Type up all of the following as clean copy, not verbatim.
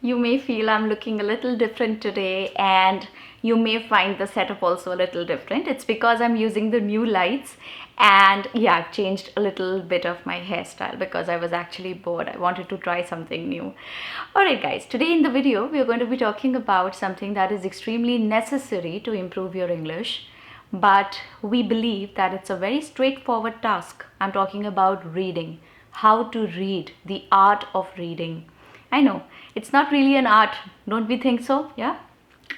You may feel I'm looking a little different today, and you may find the setup also a little different. It's because I'm using the new lights, and yeah, I've changed a little bit of my hairstyle because I was actually bored. I wanted to try something new. Alright guys, today in the video we are going to be talking about something that is extremely necessary to improve your English, but we believe that it's a very straightforward task. I'm talking about reading. How to read, the art of reading. I know it's not really an art, don't we think so? Yeah,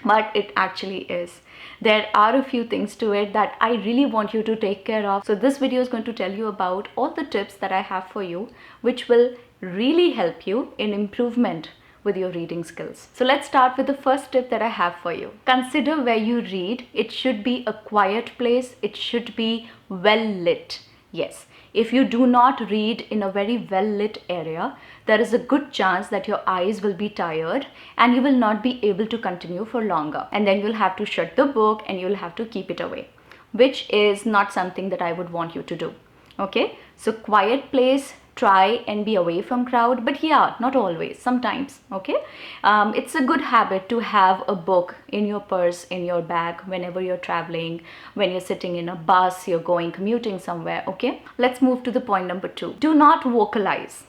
but it actually is. There are a few things to it that I really want you to take care of. So this video is going to tell you about all the tips that I have for you, which will really help you in improvement with your reading skills. So let's start with the first tip that I have for you. Consider where you read. It should be a quiet place. It should be well lit. Yes, if you do not read in a very well lit area, there is a good chance that your eyes will be tired and you will not be able to continue for longer. And then you'll have to shut the book and you'll have to keep it away, which is not something that I would want you to do. Okay, so quiet place, try and be away from crowd, but yeah, not always, sometimes. Okay, it's a good habit to have a book in your purse, in your bag, whenever you're traveling, when you're sitting in a bus, you're going commuting somewhere. Okay, let's move to the point number 2. Do not vocalize.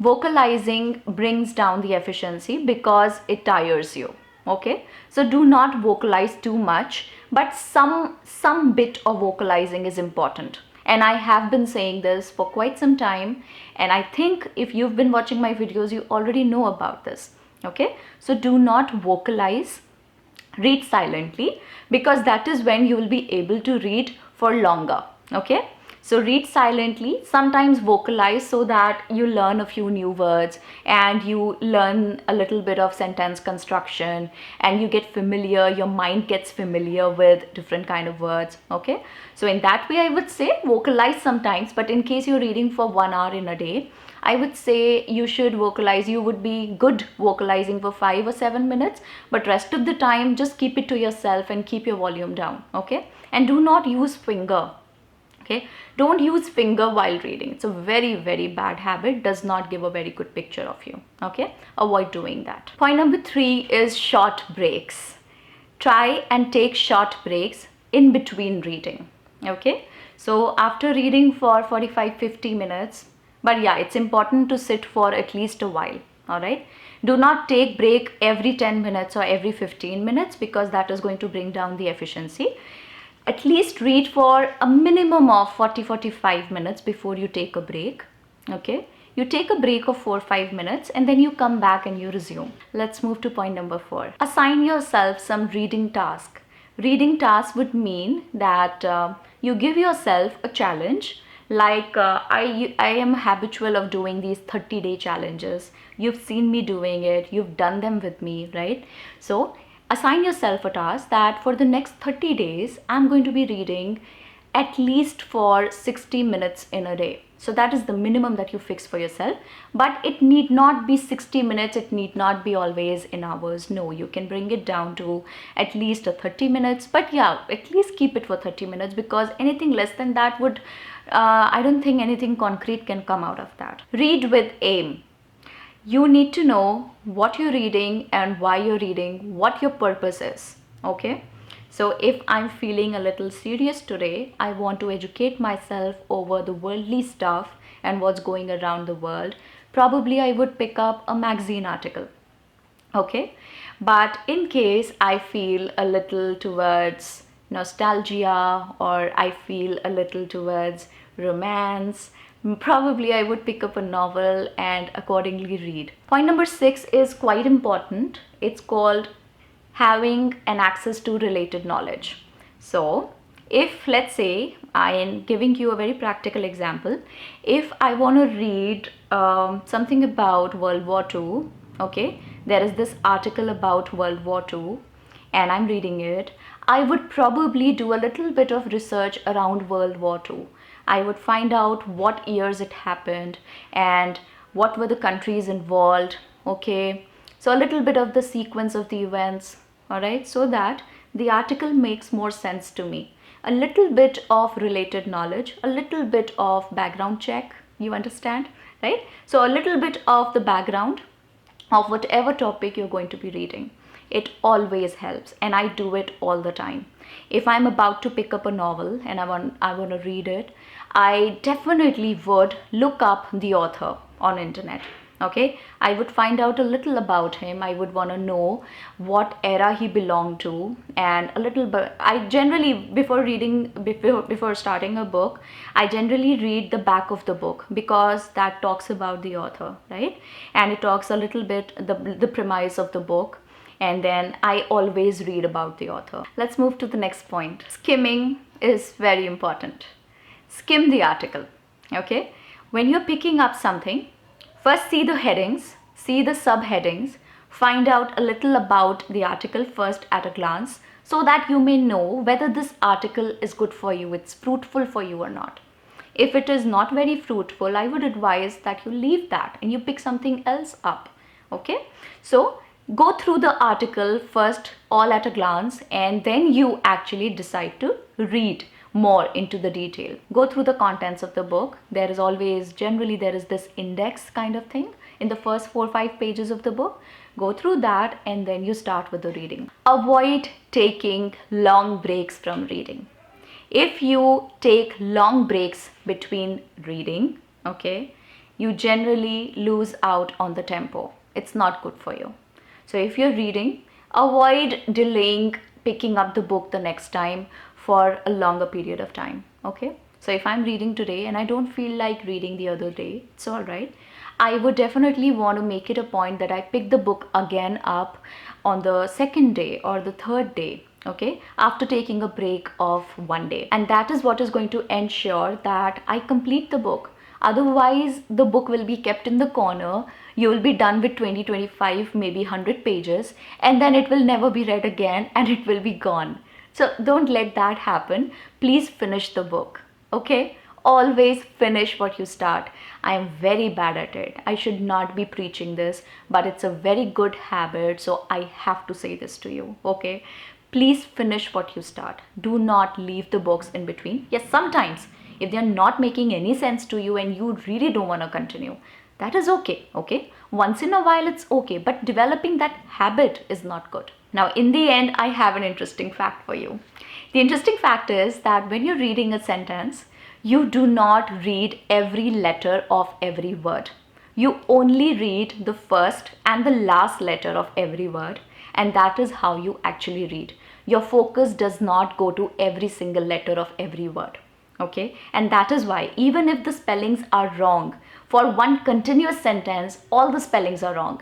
Vocalizing brings down the efficiency because it tires you. Okay, so do not vocalize too much, but some bit of vocalizing is important. And I have been saying this for quite some time, and I think if you've been watching my videos, you already know about this. Okay, so do not vocalize. Read silently, because that is when you will be able to read for longer. Okay, so read silently, sometimes vocalize so that you learn a few new words and you learn a little bit of sentence construction and you get familiar, your mind gets familiar with different kind of words. Okay, so in that way I would say vocalize sometimes, but in case you're reading for 1 hour in a day, I would say you should vocalize. You would be good vocalizing for 5 or 7 minutes, but rest of the time just keep it to yourself and keep your volume down. Okay, and do not use finger. Okay, don't use finger while reading. It's a very bad habit, does not give a very good picture of you. Okay, avoid doing that. Point number 3 is short breaks. Try and take short breaks in between reading. Okay, so after reading for 45-50 minutes, but yeah, it's important to sit for at least a while. All right, do not take break every 10 minutes or every 15 minutes, because that is going to bring down the efficiency. At least read for a minimum of 40-45 minutes before you take a break. Okay, you take a break of 4-5 minutes and then you come back and you resume. Let's move to point number 4. Assign yourself some reading task. Reading task would mean that you give yourself a challenge. Like I am habitual of doing these 30-day challenges. You've seen me doing it, you've done them with me, right? So assign yourself a task that for the next 30 days, I'm going to be reading at least for 60 minutes in a day. So that is the minimum that you fix for yourself, but it need not be 60 minutes. It need not be always in hours. No, you can bring it down to at least 30 minutes, but yeah, at least keep it for 30 minutes, because anything less than that would, I don't think anything concrete can come out of that. Read with aim. You need to know what you're reading and why you're reading, what your purpose is. Okay, so if I'm feeling a little serious today, I want to educate myself over the worldly stuff and what's going around the world, probably I would pick up a magazine article. Okay, but in case I feel a little towards nostalgia, or I feel a little towards romance, probably I would pick up a novel and accordingly read. Point number 6 is quite important. It's called having an access to related knowledge. So if, let's say, I am giving you a very practical example, if I want to read something about World War II, okay, there is this article about World War II and I'm reading it, I would probably do a little bit of research around World War II. I would find out what years it happened and what were the countries involved. Okay, so a little bit of the sequence of the events. All right, so that the article makes more sense to me. A little bit of related knowledge, a little bit of background check, you understand, right? So a little bit of the background of whatever topic you're going to be reading. It always helps, and I do it all the time. If I'm about to pick up a novel and I want to read it, I definitely would look up the author on internet. Okay, I would find out a little about him. I would want to know what era he belonged to, and a little bit. I generally, before starting a book, I generally read the back of the book, because that talks about the author, right? And it talks a little bit the premise of the book, and then I always read about the author. Let's move to the next point. Skimming is very important. Skim the article. Okay, when you're picking up something, first see the headings, see the subheadings, find out a little about the article first at a glance, so that you may know whether this article is good for you, it's fruitful for you or not. If it is not very fruitful, I would advise that you leave that and you pick something else up. Okay, so go through the article first all at a glance, and then you actually decide to read more into the detail. Go through the contents of the book. There is always, generally there is this index kind of thing in the first 4 or 5 pages of the book. Go through that and then you start with the reading. Avoid taking long breaks from reading. If you take long breaks between reading, okay, you generally lose out on the tempo. It's not good for you. So if you're reading, avoid delaying picking up the book the next time for a longer period of time. Okay, so if I'm reading today and I don't feel like reading the other day, it's all right. I would definitely want to make it a point that I pick the book again up on the second day or the third day, okay, after taking a break of one day. And that is what is going to ensure that I complete the book. Otherwise, the book will be kept in the corner. You will be done with 20, 25, maybe 100 pages, and then it will never be read again and it will be gone. So don't let that happen. Please finish the book. Okay? Always finish what you start. I am very bad at it. I should not be preaching this, but it's a very good habit. So I have to say this to you. Okay? Please finish what you start. Do not leave the books in between. Yes, sometimes if they're not making any sense to you and you really don't want to continue, that is okay. Okay? Once in a while it's okay, but developing that habit is not good. Now, in the end, I have an interesting fact for you. The interesting fact is that when you're reading a sentence, you do not read every letter of every word. You only read the first and the last letter of every word, and that is how you actually read. Your focus does not go to every single letter of every word. Okay, and that is why even if the spellings are wrong, for one continuous sentence all the spellings are wrong,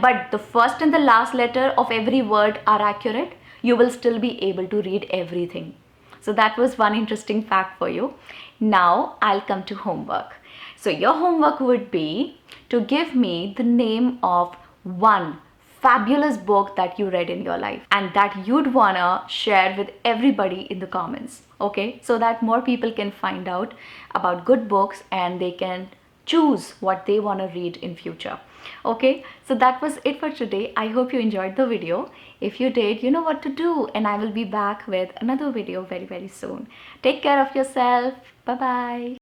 but the first and the last letter of every word are accurate, you will still be able to read everything. So that was one interesting fact for you. Now I'll come to homework. So your homework would be to give me the name of one fabulous book that you read in your life and that you'd wanna share with everybody in the comments. Okay, so that more people can find out about good books and they can choose what they want to read in future. Okay, so that was it for today. I hope you enjoyed the video. If you did, you know what to do, and I will be back with another video very, very soon. Take care of yourself. Bye bye.